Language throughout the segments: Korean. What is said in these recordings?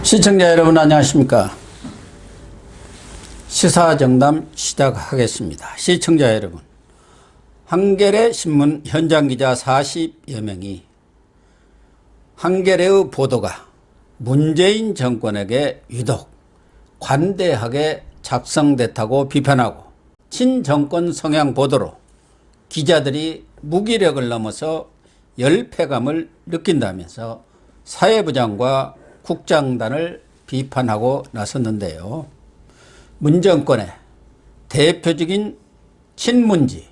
시청자 여러분 안녕하십니까. 시사정담 시작하겠습니다. 시청자 여러분, 한겨레 신문 현장기자 40여 명이 한겨레의 보도가 문재인 정권에게 유독 관대하게 작성됐다고 비판하고 친정권 성향 보도로 기자들이 무기력을 넘어서 열패감을 느낀다면서 사회부장과 국장단을 비판하고 나섰는데요. 문 정권의 대표적인 친문지,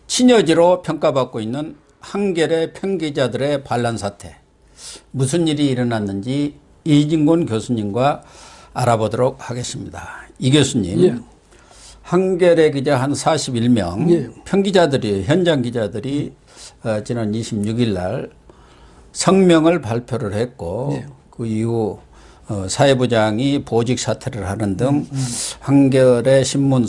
친여지로 평가받고 있는 한겨레 편기자들의 반란 사태, 무슨 일이 일어났는지 이진곤 교수님과 알아보도록 하겠습니다. 이 교수님, 예. 한겨레 기자 한 41명, 예. 편기자들이, 현장 기자들이 지난 26일 날 성명을 발표를 했고, 예. 그 이후 사회부장이 보직 사퇴를 하는 등 한겨레 신문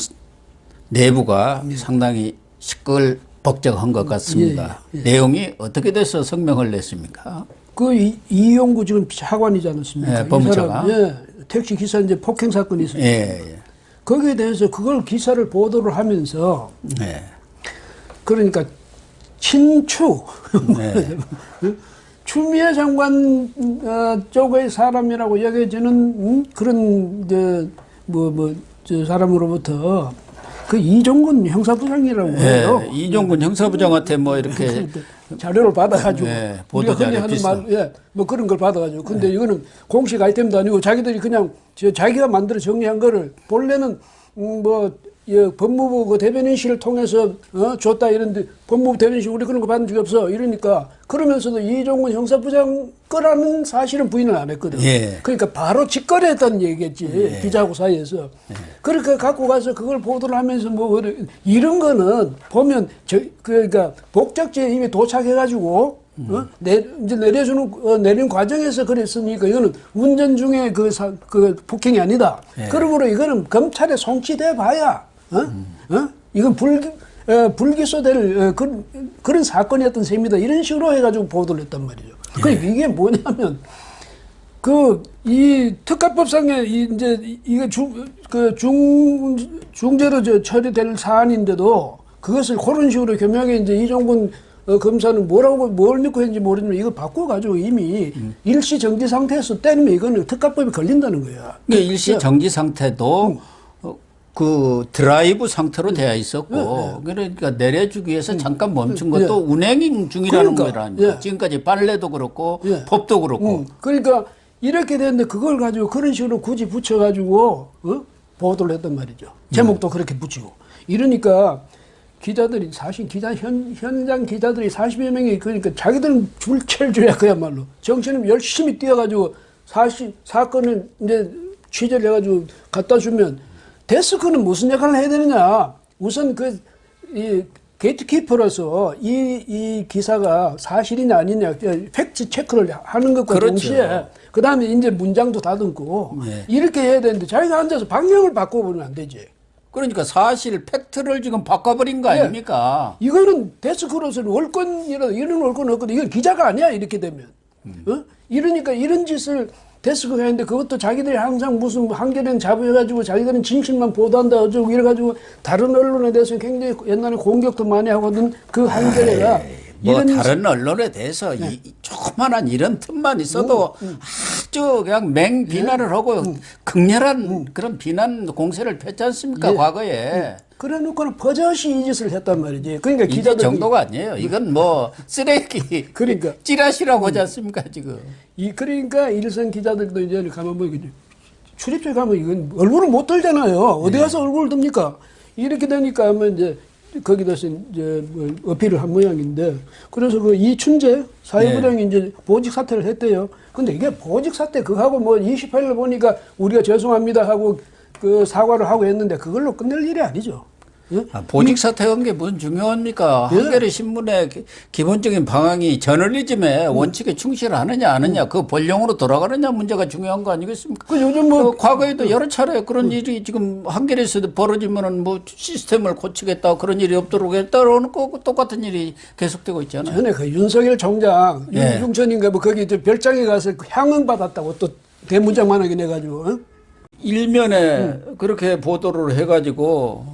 내부가 상당히 시끌벅적한 것 같습니다. 예. 내용이 어떻게 돼서 성명을 냈습니까? 그 이용구 지금 차관이지 않았습니까? 예, 법무차관. 예, 택시 기사 이제 폭행 사건이 있었죠. 예. 거기에 대해서 그걸 기사를 보도를 하면서 예. 그러니까 친추 네. 추미애 장관 쪽의 사람이라고 여겨지는 그런 저 사람으로부터 그 이종근 형사부장이라고 해요. 예. 이종근 형사부장한테 뭐 이렇게 자료를 받아가지고 네, 우리가 보도자료 흔히 하는 비슷한. 말, 예, 뭐 그런 걸 받아가지고 근데 이거는 공식 아이템도 아니고 자기들이 그냥 자기가 만들어 정리한 거를 본래는 법무부 그 대변인실을 통해서 줬다 이런데 법무부 대변인실 우리 그런 거 받은 적이 없어 이러니까 그러면서도 이종근 형사부장 거라는 사실은 부인을 안 했거든. 예. 그러니까 바로 직거래했다는 얘기겠지. 기자하고 사이에서. 그렇게 갖고 가서 그걸 보도를 하면서 이런 거는 보면 그러니까 목적지에 이미 도착해가지고 이제 내리는 과정에서 그랬으니까 이거는 운전 중에 그 폭행이 아니다. 예. 그러므로 이거는 검찰에 송치돼 봐야 이건 불기소될 그런 사건이었던 셈이다. 이런 식으로 해가지고 보도를 했단 말이죠. 그러니까 이게 뭐냐면 이 특가법상에 이제 이게 중죄로 처리될 사안인데도 그것을 그런 식으로 교묘하게 이제 이종근 검사는 뭘 믿고 했는지 모르지만 이거 바꿔가지고 이미 일시 정지 상태에서 때리면 이거는 특가법이 걸린다는 거야. 그러니까 일시 정지 상태도 그 드라이브 상태로 되어 있었고 그러니까 내려주기 위해서 잠깐 멈춘 것도 운행 중이라는 거라니까. 지금까지 판례도 그렇고 법도 그렇고. 그러니까 이렇게 됐는데 그걸 가지고 그런 식으로 굳이 붙여가지고 보도를 했단 말이죠. 제목도 그렇게 붙이고. 이러니까 기자들이 사실 현장 기자들이 40여 명이 그러니까 자기들은 줄철줘야 그야말로 정신을 열심히 뛰어가지고 사건을 이제 취재를 해가지고 갖다 주면 데스크는 무슨 역할을 해야 되느냐. 우선 이 게이트키퍼로서 이 기사가 사실이냐 아니냐 팩트 체크를 하는 것과 그렇죠. 동시에 그 다음에 이제 문장도 다듬고 이렇게 해야 되는데 자기가 앉아서 방향을 바꿔보면 안 되지. 그러니까 사실 팩트를 지금 바꿔버린 거 아닙니까? 이거는 데스크로서는 월권이라도 이런 월권 없거든. 이건 기자가 아니야 이렇게 되면. 이러니까 이런 짓을 데스크가 했는데 그것도 자기들이 항상 무슨 한겨레는 자부해가지고 자기들은 진실만 보도한다 어쩌고 이래가지고 다른 언론에 대해서 굉장히 옛날에 공격도 많이 하거든. 그 한겨레가 다른 언론에 대해서 이 조그만한 이런 틈만 있어도 아주 그냥 맹비난을 하고 극렬한 그런 비난 공세를 폈지 않습니까? 과거에. 그래 놓고는 버젓이 이 짓을 했단 말이지. 그러니까 이 기자들 정도가 아니에요. 이건 뭐 쓰레기 그러니까 찌라시라고 하지 않습니까 지금? 그러니까 일선 기자들도 이제 가면 출입처에 가면 이건 얼굴을 못 들잖아요. 어디 가서 얼굴을 듭니까? 이렇게 되니까 하면 이제 거기다서 이제 어필을 한 모양인데 그래서 그 이춘재 사회부장이 이제 보직 사퇴를 했대요. 근데 이게 보직 사퇴 그거하고 28일 보니까 우리가 죄송합니다 하고 그 사과를 하고 했는데 그걸로 끝낼 일이 아니죠. 보직 사퇴한 게 무슨 중요합니까? 한겨레 신문의 기본적인 방향이 저널리즘의 원칙에 충실하느냐 안 하느냐 그 본령으로 돌아가느냐 문제가 중요한 거 아니겠습니까? 그 요즘 과거에도 여러 차례 그런 일이 지금 한겨레에서도 벌어지면은 시스템을 고치겠다 그런 일이 없도록 했다라는 거 똑같은 일이 계속되고 있잖아요. 전에 그 윤석열 총장 윤중천인가 거기 별장에 가서 향응 받았다고 또 대문짝만하게 내가지고. 어? 일면에 그렇게 보도를 해가지고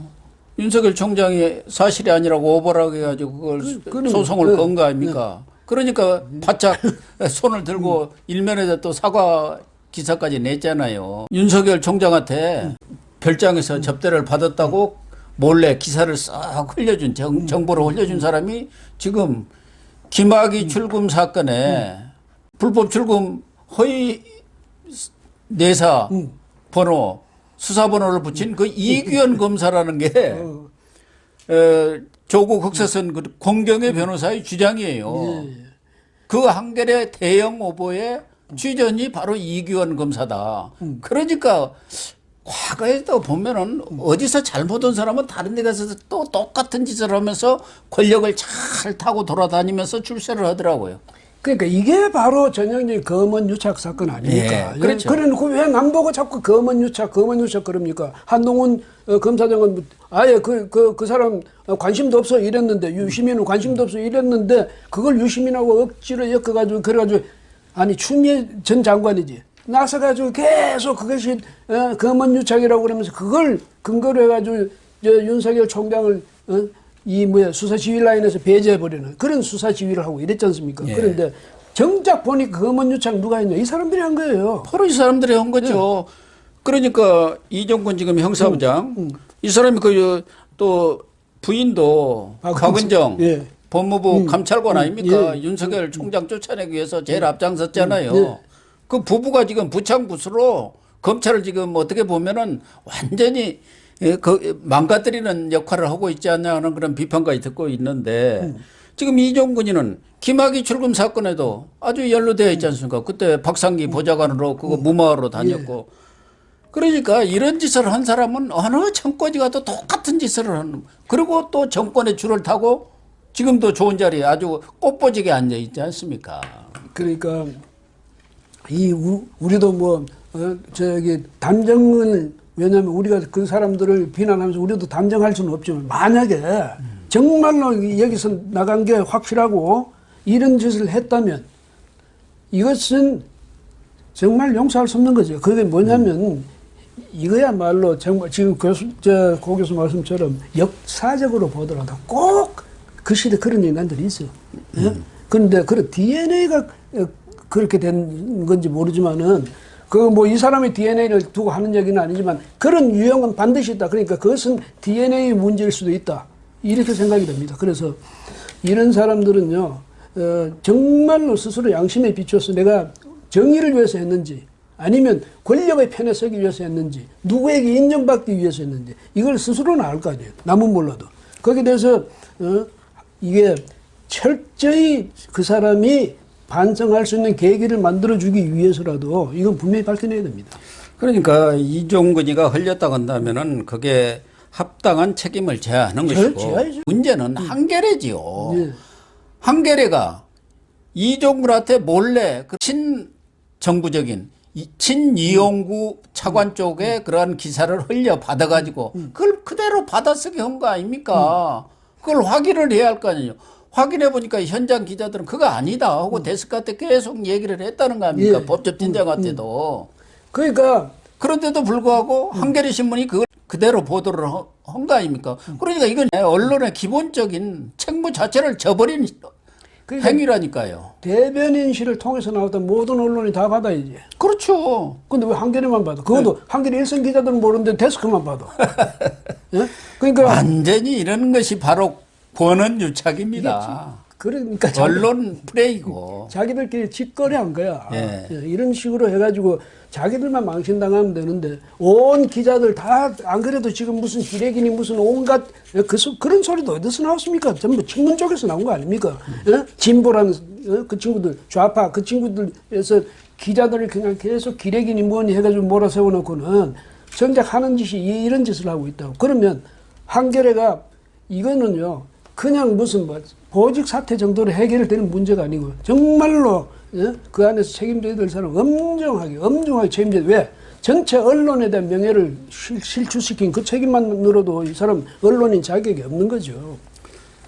윤석열 총장이 사실이 아니라고 오보라고 해가지고 그걸 소송을 건 거 아닙니까? 그러니까 바짝 손을 들고 일면에다 또 사과 기사까지 냈잖아요. 윤석열 총장한테 별장에서 접대를 받았다고 몰래 기사를 싹 흘려준 정보를 흘려준 사람이 지금 김학의 출금 사건에 불법 출금 허위 내사 번호 수사 번호를 붙인 그 이규현 검사라는 게 조국 흑사선 그 공경의 변호사의 주장이에요. 그 한겨레 대형 오보의 취재원이 바로 이규현 검사다. 그러니까 과거에도 보면은 어디서 잘못 온 사람은 다른 데 가서 또 똑같은 짓을 하면서 권력을 잘 타고 돌아다니면서 출세를 하더라고요. 그러니까 이게 바로 전형적인 검언 유착 사건 아닙니까? 예, 그렇죠. 그러니까 왜 안 보고 자꾸 검언 유착 그럽니까? 한동훈 검사장은 아예 그 사람 관심도 없어 이랬는데, 유시민은 관심도 없어 이랬는데, 그걸 유시민하고 억지로 엮어가지고, 그래가지고, 아니, 추미애 전 장관이지. 나서가지고 계속 그것이 검언 유착이라고 그러면서 그걸 근거로 해가지고 윤석열 총장을 수사 지휘 라인에서 배제해버리는 그런 수사 지휘를 하고 이랬지 않습니까? 예. 그런데 정작 보니까 검언 유착 누가 했냐? 이 사람들이 한 거예요. 바로 이 사람들이 한 거죠. 그러니까 이정권 지금 형사부장 이 사람이 또 부인도 박은정 예. 법무부 감찰관 아닙니까? 윤석열 총장 쫓아내기 위해서 제일 앞장섰잖아요. 예. 그 부부가 지금 부창부수로 검찰을 지금 어떻게 보면은 완전히 망가뜨리는 역할을 하고 있지 않냐 하는 그런 비판까지 듣고 있는데 지금 이종근이는 김학의 출금 사건에도 아주 연루되어 있지 않습니까? 그때 박상기 보좌관으로 그거 무마하러 다녔고 그러니까 이런 짓을 한 사람은 어느 정권이 가도 똑같은 짓을 하는, 그리고 또 정권의 줄을 타고 지금도 좋은 자리에 아주 꽃보지게 앉아 있지 않습니까? 그러니까 우리도 담정을, 왜냐하면 우리가 그 사람들을 비난하면서 우리도 담정할 수는 없지만, 만약에 정말로 여기서 나간 게 확실하고 이런 짓을 했다면 이것은 정말 용서할 수 없는 거죠. 그게 뭐냐면 이거야말로 정말 지금 고 교수 말씀처럼 역사적으로 보더라도 꼭 그 시대 그런 인간들이 있어요. 그런데 그 DNA가 그렇게 된 건지 모르지만은 이 사람의 DNA를 두고 하는 얘기는 아니지만 그런 유형은 반드시 있다. 그러니까 그것은 DNA 문제일 수도 있다. 이렇게 생각이 됩니다. 그래서 이런 사람들은요, 정말로 스스로 양심에 비춰서 내가 정의를 위해서 했는지 아니면 권력의 편에 서기 위해서 했는지 누구에게 인정받기 위해서 했는지 이걸 스스로는 알 거 아니에요. 남은 몰라도. 거기에 대해서 이게 철저히 그 사람이 반성할 수 있는 계기를 만들어주기 위해서라도 이건 분명히 밝혀내야 됩니다. 그러니까 이종근이가 흘렸다고 한다면은 그게 합당한 책임을 져야 하는 것이고 져야죠. 문제는 한겨레지요. 네. 한겨레가 이종근한테 몰래 그 친정부적인 친이용구 차관 쪽에 그러한 기사를 흘려 받아가지고 그걸 그대로 받아쓰기 한 거 아닙니까? 그걸 확인을 해야 할 거 아니에요. 확인해 보니까 현장 기자들은 그거 아니다 하고 데스크한테 계속 얘기를 했다는 거 아닙니까? 예. 법조팀장한테도. 그러니까 그런데도 불구하고 한겨레 신문이 그걸 그대로 보도를 한 거 아닙니까? 그러니까 이건 언론의 기본적인 책무 자체를 저버린 그러니까 행위라니까요. 대변인실을 통해서 나왔던 모든 언론이 다 받아야지. 그렇죠. 근데 왜 한겨레만 받아? 그것도 한겨레 일선 기자들은 모르는데 데스크만 받아. 예? 그러니까 완전히 이런 것이 바로 권한 유착입니다. 그러니까 언론 플레이고. 자기들끼리 짓거리한 거야. 예. 이런 식으로 해가지고 자기들만 망신당하면 되는데 온 기자들 다 안 그래도 지금 무슨 기레기니 무슨 온갖 그런 소리도 어디서 나왔습니까? 전부 친문 쪽에서 나온 거 아닙니까? 진보라는 그 친구들, 좌파 그 친구들에서 기자들을 그냥 계속 기레기니 뭐니 해가지고 몰아세워놓고는 정작 하는 짓이 이런 짓을 하고 있다고. 그러면 한겨레가 이거는요 그냥 무슨 보직 사퇴 정도로 해결되는 문제가 아니고 정말로 그 안에서 책임져야 될 사람 엄중하게 책임져야 돼. 왜? 전체 언론에 대한 명예를 실추시킨 그 책임만으로도 이 사람 언론인 자격이 없는 거죠.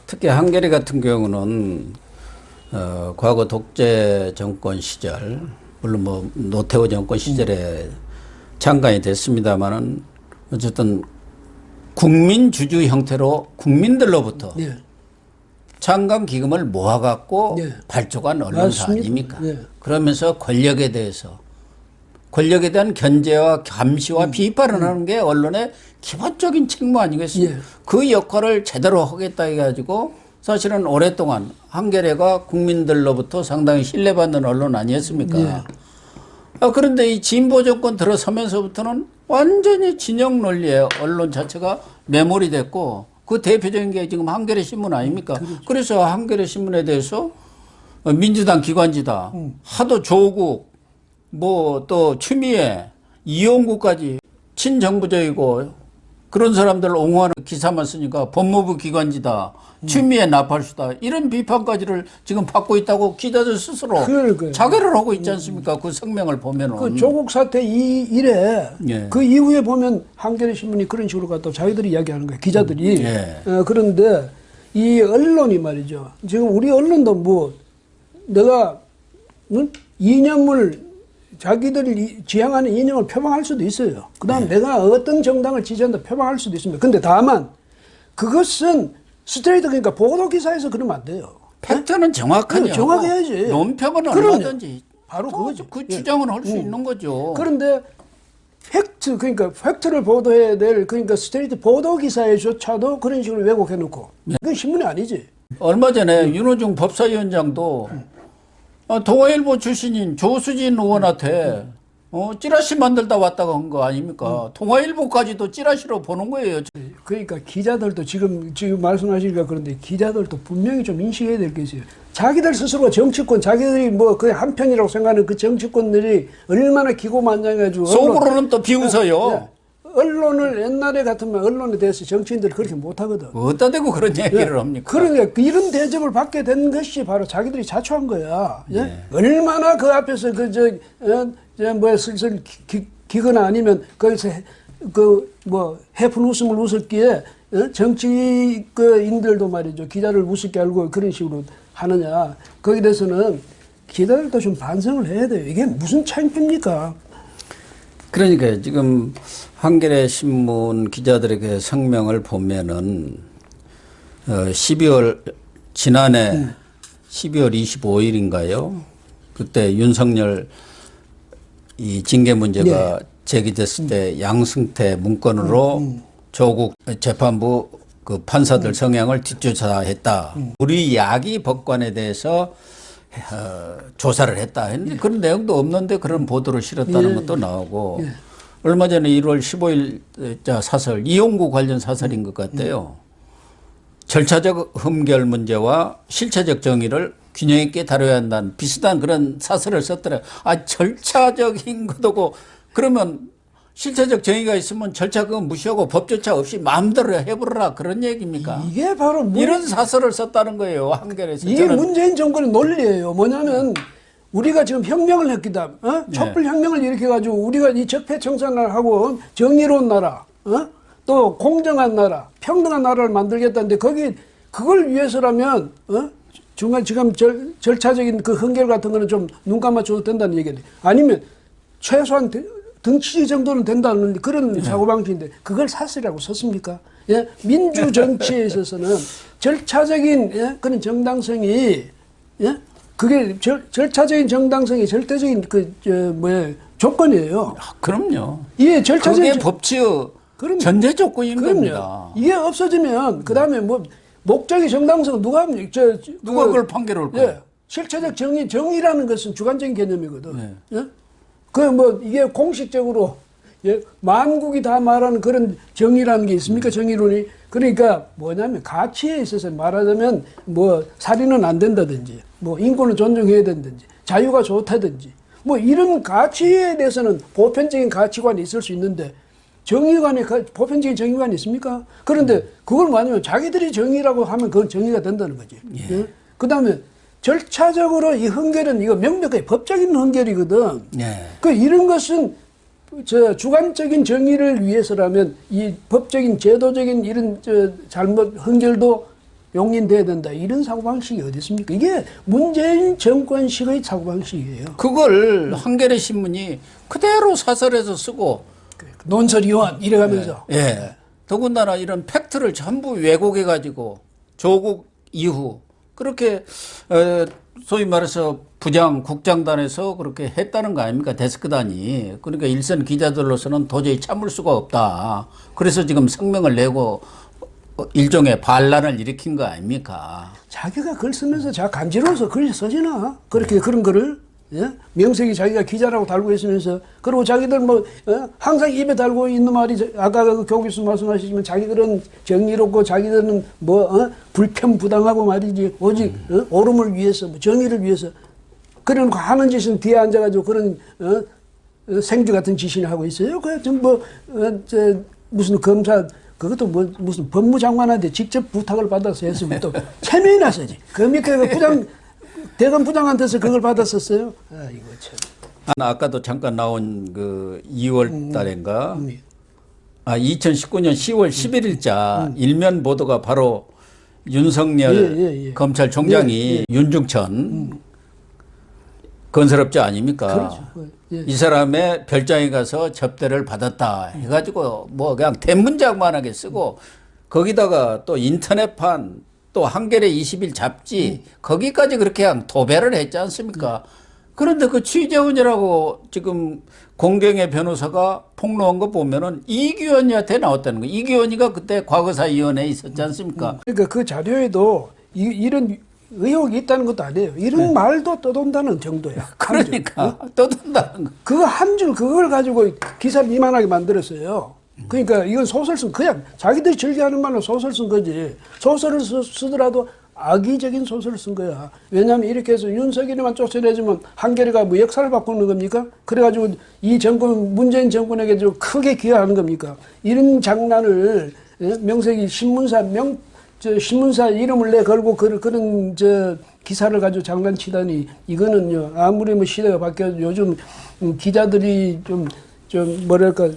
특히 한겨레 같은 경우는 과거 독재 정권 시절 물론 뭐 노태우 정권 시절에 장관이 됐습니다만은 어쨌든 국민 주주 형태로 국민들로부터 예. 장관 기금을 모아갖고 예. 발족한 언론사 맞습니다. 아닙니까? 예. 그러면서 권력에 대한 견제와 감시와 비판을 하는 게 언론의 기본적인 책무 아니겠습니까? 예. 그 역할을 제대로 하겠다 해가지고 사실은 오랫동안 한겨레가 국민들로부터 상당히 신뢰받는 언론 아니었습니까? 예. 그런데 이 진보 정권 들어서면서부터는 완전히 진영 논리에 언론 자체가 매몰이 됐고 그 대표적인 게 지금 한겨레 신문 아닙니까? 그렇죠. 그래서 한겨레 신문에 대해서 민주당 기관지다. 하도 조국 뭐 또 추미애 이용구까지 친정부적이고 그런 사람들을 옹호하는 기사만 쓰니까 법무부 기관지다. 추미애 나팔수다. 이런 비판까지를 지금 받고 있다고 기자들 스스로 그러니까요. 자결을 하고 있지 않습니까? 그 성명을 보면은. 그 조국 사태 이래 예. 그 이후에 보면 한겨레 신문이 그런 식으로 갖다 자기들이 이야기하는 거예요. 기자들이. 예. 그런데 이 언론이 말이죠. 지금 우리 언론도 뭐 내가 이념을 자기들이 지향하는 이념을 표방할 수도 있어요. 그다음 내가 어떤 정당을 지지한다 표방할 수도 있습니다. 근데 다만 그것은 스트레이트 그러니까 보도 기사에서 그러면 안 돼요. 팩트는 정확하냐. 정확해야지. 논평은 그럼요. 얼마든지. 바로 그거죠. 그 예. 주장은 할 수 있는 거죠. 그런데 팩트 그러니까 팩트를 보도해야 될 그러니까 스트레이트 보도 기사에조차도 그런 식으로 왜곡해 놓고 그건 신문이 아니지. 얼마 전에 윤호중 법사위원장도 동아일보 출신인 조수진 의원한테 찌라시 만들다 왔다가 한 거 아닙니까? 동아일보까지도 찌라시로 보는 거예요. 그러니까 기자들도 지금 말씀하시니까 그런데 기자들도 분명히 좀 인식해야 될 게 있어요. 자기들 스스로가 정치권, 자기들이 뭐 그 한편이라고 생각하는 그 정치권들이 얼마나 기고만장해가지고 속으로는 또 비웃어요. 언론을 옛날에 같으면 언론에 대해서 정치인들이 그렇게 못하거든. 어디다 대고 그런 얘기를 합니까? 그러니까 이런 대접을 받게 된 것이 바로 자기들이 자초한 거야. 예? 얼마나 그 앞에서 뭐 슬슬 기거나 아니면 거기서 해픈 웃음을 웃었기에 정치인들도 말이죠. 기자를 우습게 알고 그런 식으로 하느냐. 거기에 대해서는 기자들도 좀 반성을 해야 돼요. 이게 무슨 창피입니까? 그러니까 지금 한겨레 신문 기자들에게 성명을 보면은 지난해 12월 25일인가요? 그때 윤석열 이 징계 문제가 제기됐을 때 양승태 문건으로 조국 재판부 그 판사들 성향을 뒷조사했다. 우리 야기 법관에 대해서 조사를 했다 했는데 그런 내용도 없는데 그런 보도를 실었다는 것도 나오고 얼마 전에 1월 15일자 사설 이용구 관련 사설인 것 같아요. 절차적 흠결 문제와 실체적 정의를 균형 있게 다뤄야 한다는 비슷한 그런 사설을 썼더래요. 절차적인 것도고 그러면 실체적 정의가 있으면 절차 그거 무시하고 법조차 없이 마음대로 해버려라 그런 얘기입니까? 이게 바로 이런 사설을 썼다는 거예요. 한겨레에서. 이게 문재인 정권의 논리예요. 뭐냐면 우리가 지금 혁명을 했기다. 촛불 혁명을 일으켜가지고 우리가 이 적폐청산을 하고 정의로운 나라, 또 공정한 나라, 평등한 나라를 만들겠다는데 그걸 위해서라면 중간 지금 절차적인 그 흥결 같은 거는 좀 눈 감아줘도 된다는 얘기인데 아니면 최소한 등치 정도는 된다는 그런 사고방식인데 그걸 사설이라고 썼습니까? 예? 민주 정치에 있어서는 절차적인 그런 정당성이 그게 절차적인 정당성이 절대적인 조건이에요. 그럼요. 이게 절차적인 그게 법치의 전제 조건인 겁니다. 이게 없어지면 그 다음에 뭐 목적의 정당성 누가 그걸 판결할 거예요? 실체적 정의라는 것은 주관적인 개념이거든. 이게 공식적으로 만국이 다 말하는 그런 정의라는 게 있습니까? 정의론이. 그러니까 뭐냐면 가치에 있어서 말하자면 뭐 살인은 안 된다든지 뭐 인권을 존중해야 된다든지 자유가 좋다든지 뭐 이런 가치에 대해서는 보편적인 가치관이 있을 수 있는데 보편적인 정의관이 있습니까? 그런데 그걸 뭐냐면 자기들이 정의라고 하면 그건 정의가 된다는 거지. 그 다음에 절차적으로 이 흥결은 이거 명백하게 법적인 흥결이거든. 이런 것은 주관적인 정의를 위해서라면 이 법적인 제도적인 이런 잘못 흥결도 용인돼야 된다. 이런 사고방식이 어디 있습니까? 이게 문재인 정권식의 사고방식이에요. 그걸 한겨레 신문이 그대로 사설에서 쓰고 논설위원 이래가면서. 예. 더군다나 이런 팩트를 전부 왜곡해 가지고 조국 이후 그렇게 소위 말해서 부장 국장단에서 그렇게 했다는 거 아닙니까? 데스크단이. 그러니까 일선 기자들로서는 도저히 참을 수가 없다. 그래서 지금 성명을 내고 일종의 반란을 일으킨 거 아닙니까? 자기가 글 쓰면서 자가 간지러워서 글 써지나? 그렇게 그런 거를 예? 명색이 자기가 기자라고 달고 있으면서 그리고 자기들 뭐 항상 입에 달고 있는 말이 아까 그 교교수 말씀하시지만 자기들은 정의롭고 자기들은 뭐 불편부당하고 말이지 오직 옳음을 위해서 뭐 정의를 위해서 그런 하는 짓은 뒤에 앉아가지고 그런 생쥐 같은 짓이나 하고 있어요. 그뭐 무슨 검사 그것도 뭐 무슨 법무장관한테 직접 부탁을 받아서 했으면 또 체면이나 써지. 그 밑에 그 부장 대검 부장한테서 그걸 받았었어요. 아 이거 참. 아까도 잠깐 나온 그 2월 달인가 2019년 10월 11일자 일면 보도가 바로 윤석열 검찰총장이 윤중천 건설업자 아닙니까? 그렇죠. 이 사람의 별장에 가서 접대를 받았다 해가지고 뭐 그냥 대문짝만하게 쓰고 거기다가 또 인터넷판 또 한겨레 20일 잡지 거기까지 그렇게 그냥 도배를 했지 않습니까? 그런데 그 취재원이라고 지금 공경의 변호사가 폭로한 거 보면은 이규현이한테 나왔다는 거예요. 이규현이가 그때 과거사위원회에 있었지 않습니까? 그러니까 그 자료에도 이런 의혹이 있다는 것도 아니에요. 이런 말도 떠돈다는 정도야. 그러니까 떠든다는 거. 그거 한 줄 그걸 가지고 기사를 이만하게 만들었어요. 그러니까 이건 소설 쓴 그냥 자기들이 즐겨하는 말로 소설 쓴 거지. 소설을 쓰더라도 악의적인 소설을 쓴 거야. 왜냐하면 이렇게 해서 윤석열이만 쫓아내주면 한겨레가 뭐 역사를 바꾸는 겁니까? 그래가지고 이 정권 문재인 정권에게 좀 크게 기여하는 겁니까? 이런 장난을 명색이 신문사 이름을 내 걸고 그런 기사를 가지고 장난치다니 이거는요 아무리 뭐 시대가 바뀌어도 요즘 기자들이 좀 뭐랄까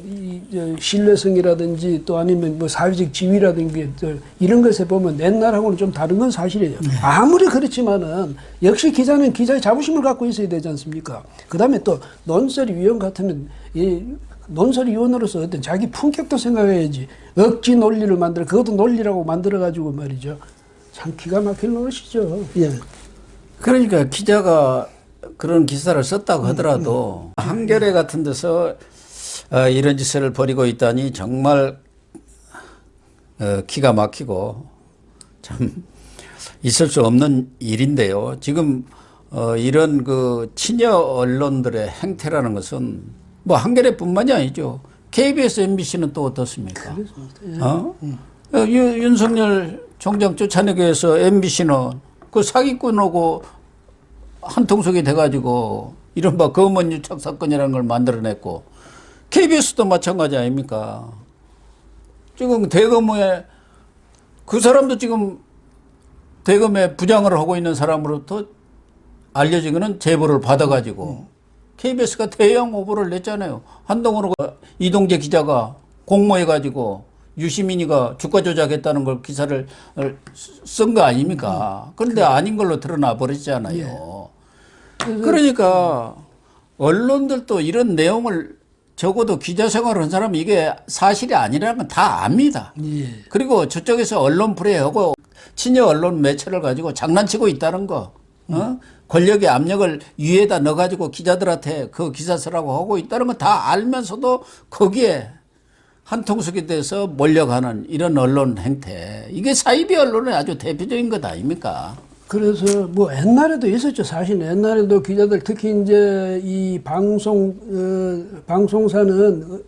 신뢰성이라든지 또 아니면 뭐 사회적 지위라든지 이런 것에 보면 옛날하고는 좀 다른 건 사실이에요. 아무리 그렇지만은 역시 기자는 기자의 자부심을 갖고 있어야 되지 않습니까? 그다음에 또 논설위원 같으면 이 논설위원으로서 어떤 자기 품격도 생각해야지. 억지 논리를 만들어 그것도 논리라고 만들어 가지고 말이죠. 참 기가 막힐 노릇이죠. 예. 그러니까 기자가 그런 기사를 썼다고 하더라도 한겨레 같은 데서 이런 짓을 벌이고 있다니 정말 기가 막히고 참 있을 수 없는 일인데요. 지금 이런 그 친여 언론들의 행태라는 것은 뭐 한겨레뿐만이 아니죠. KBS, MBC는 또 어떻습니까? 윤석열 총장 쫓아내기 위해서 MBC는 그 사기꾼하고 한통속이 돼가지고 이른바 검언 유착 사건이라는 걸 만들어냈고 KBS도 마찬가지 아닙니까? 지금 대검에 그 사람도 지금 대검에 부장을 하고 있는 사람으로부터 알려지고는 제보를 받아가지고 KBS가 대형 오보를 냈잖아요. 한동훈하고 이동재 기자가 공모해가지고 유시민이가 주가 조작했다는 걸 기사를 쓴 거 아닙니까? 그런데 아닌 걸로 드러나 버렸잖아요. 그러니까 언론들도 이런 내용을 적어도 기자 생활을 한 사람은 이게 사실이 아니라는 건 다 압니다. 그리고 저쪽에서 언론 플레이하고 친여 언론 매체를 가지고 장난치고 있다는 거. 권력의 압력을 위에다 넣어가지고 기자들한테 그 기사 쓰라고 하고 있다는 건 다 알면서도 거기에 한통속에 대해서 몰려가는 이런 언론 행태. 이게 사이비 언론의 아주 대표적인 것 아닙니까? 그래서 뭐 옛날에도 있었죠. 사실 옛날에도 기자들 특히 이제 이 방송사는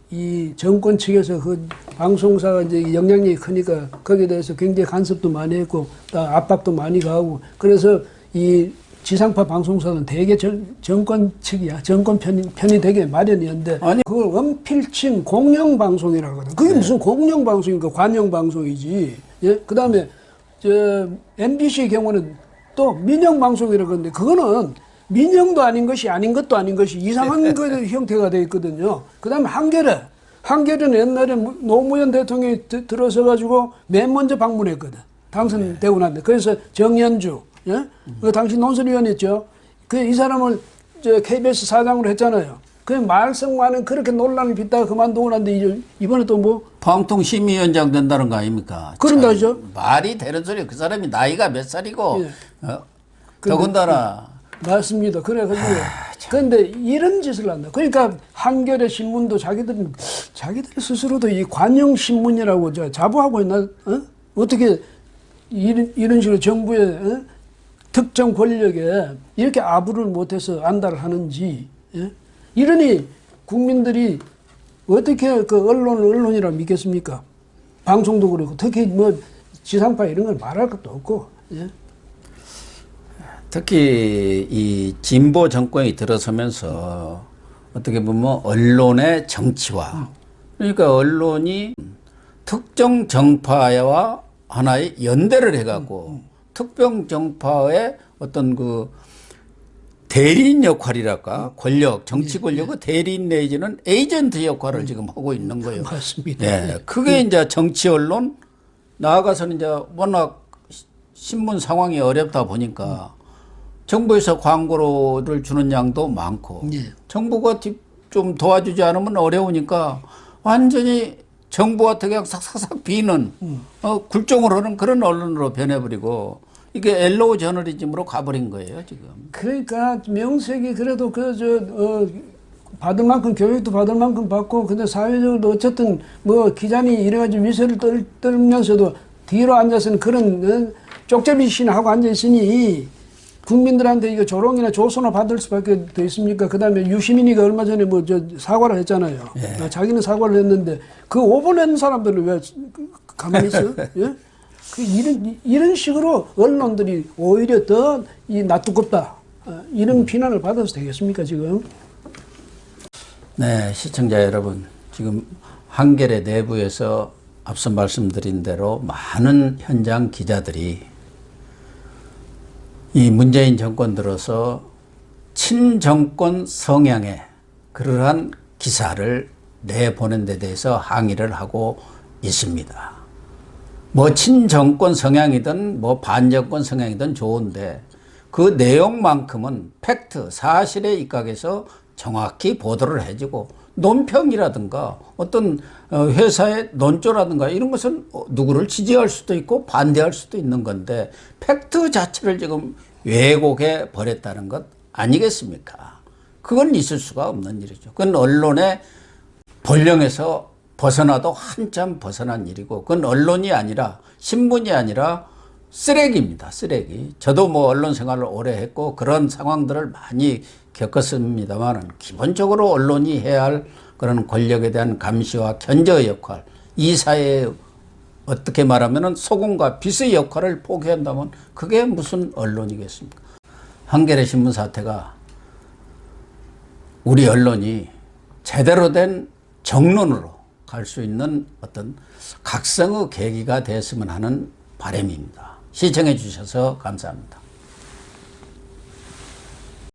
이 정권 측에서 그 방송사가 이제 영향력이 크니까 거기에 대해서 굉장히 간섭도 많이 했고 또 압박도 많이 가고 그래서 이 지상파 방송사는 대개 정권 측이야. 정권 편이 되게 마련이었는데 아니 그걸 원필칭 공영방송이라고 하거든. 그게 무슨 공영방송인가 관영방송이지. 예? 그 다음에 MBC의 경우는 또 민영방송이라고 하는데 그거는 민영도 아닌 것이 아닌 것도 아닌 것이 이상한 그 형태가 되어 있거든요. 그 다음에 한겨레는 옛날에 노무현 대통령이 들어서 가지고 맨 먼저 방문했거든. 당선되고 났는데 그래서 정연주, 예? 그 당시 논설위원이었죠. 그 이 사람을 저 KBS 사장으로 했잖아요. 그 말썽과는 그렇게 논란을 빚다가 그만두고 났는데 이번에 또 뭐 방통심의위원장 된다는 거 아닙니까? 그런다 하죠. 말이 되는 소리. 그 사람이 나이가 몇 살이고 예. 더군다나 맞습니다. 그래가지고 그런데 이런 짓을 한다. 그러니까 한겨레 신문도 자기들 스스로도 이 관영 신문이라고 자부하고 있나? 어떻게 이런 식으로 정부의 특정 권력에 이렇게 아부를 못해서 안달을 하는지. 예? 이러니 국민들이 어떻게 그 언론이라고 믿겠습니까? 방송도 그렇고 특히 뭐 지상파 이런 걸 말할 것도 없고. 예? 특히 이 진보 정권이 들어서면서 어떻게 보면 언론의 정치화. 그러니까 언론이 특정 정파와 하나의 연대를 해갖고 특정 정파의 어떤 그 대리인 역할이랄까 권력, 정치 권력의 대리인 내지는 에이전트 역할을 지금 하고 있는 거예요. 맞습니다. 네, 그게 이제 정치 언론 나아가서는 이제 워낙 신문 상황이 어렵다 보니까 정부에서 광고를 주는 양도 많고 정부가 좀 도와주지 않으면 어려우니까 완전히 정부한테 그냥 싹싹싹 비는 굴종을 하는 그런 언론으로 변해버리고 이게 엘로우 저널리즘으로 가버린 거예요 지금. 그러니까 명색이 그래도 받을 만큼 교육도 받을 만큼 받고 근데 사회적으로 어쨌든 뭐 기자니 이래가지고 위세를 떨면서도 뒤로 앉아서는 그런 쪽제비신 하고 앉아 있으니 국민들한테 이거 조롱이나 조소나 받을 수밖에 더 있습니까? 그다음에 유시민이가 얼마 전에 뭐 사과를 했잖아요. 예. 자기는 사과를 했는데 그 오보낸 사람들은 왜 가만히 있어? 예? 이런 식으로 언론들이 오히려 더 낯두껍다 이런 비난을 받아서 되겠습니까 지금? 네, 시청자 여러분, 지금 한겨레 내부에서 앞서 말씀드린 대로 많은 현장 기자들이 이 문재인 정권 들어서 친정권 성향의 그러한 기사를 내보낸 데 대해서 항의를 하고 있습니다. 뭐 친정권 성향이든 뭐 반정권 성향이든 좋은데 그 내용만큼은 팩트, 사실에 입각해서 정확히 보도를 해주고 논평이라든가 어떤 회사의 논조라든가 이런 것은 누구를 지지할 수도 있고 반대할 수도 있는 건데 팩트 자체를 지금 왜곡해 버렸다는 것 아니겠습니까? 그건 있을 수가 없는 일이죠. 그건 언론의 본령에서 벗어나도 한참 벗어난 일이고 그건 언론이 아니라 신문이 아니라 쓰레기입니다. 쓰레기. 저도 뭐 언론 생활을 오래 했고 그런 상황들을 많이 겪었습니다만 기본적으로 언론이 해야 할 그런 권력에 대한 감시와 견제 역할, 이 사회에 어떻게 말하면 소금과 빛의 역할을 포기한다면 그게 무슨 언론이겠습니까? 한겨레 신문 사태가 우리 언론이 제대로 된 정론으로 갈 수 있는 어떤 각성의 계기가 됐으면 하는 바람입니다. 시청해 주셔서 감사합니다.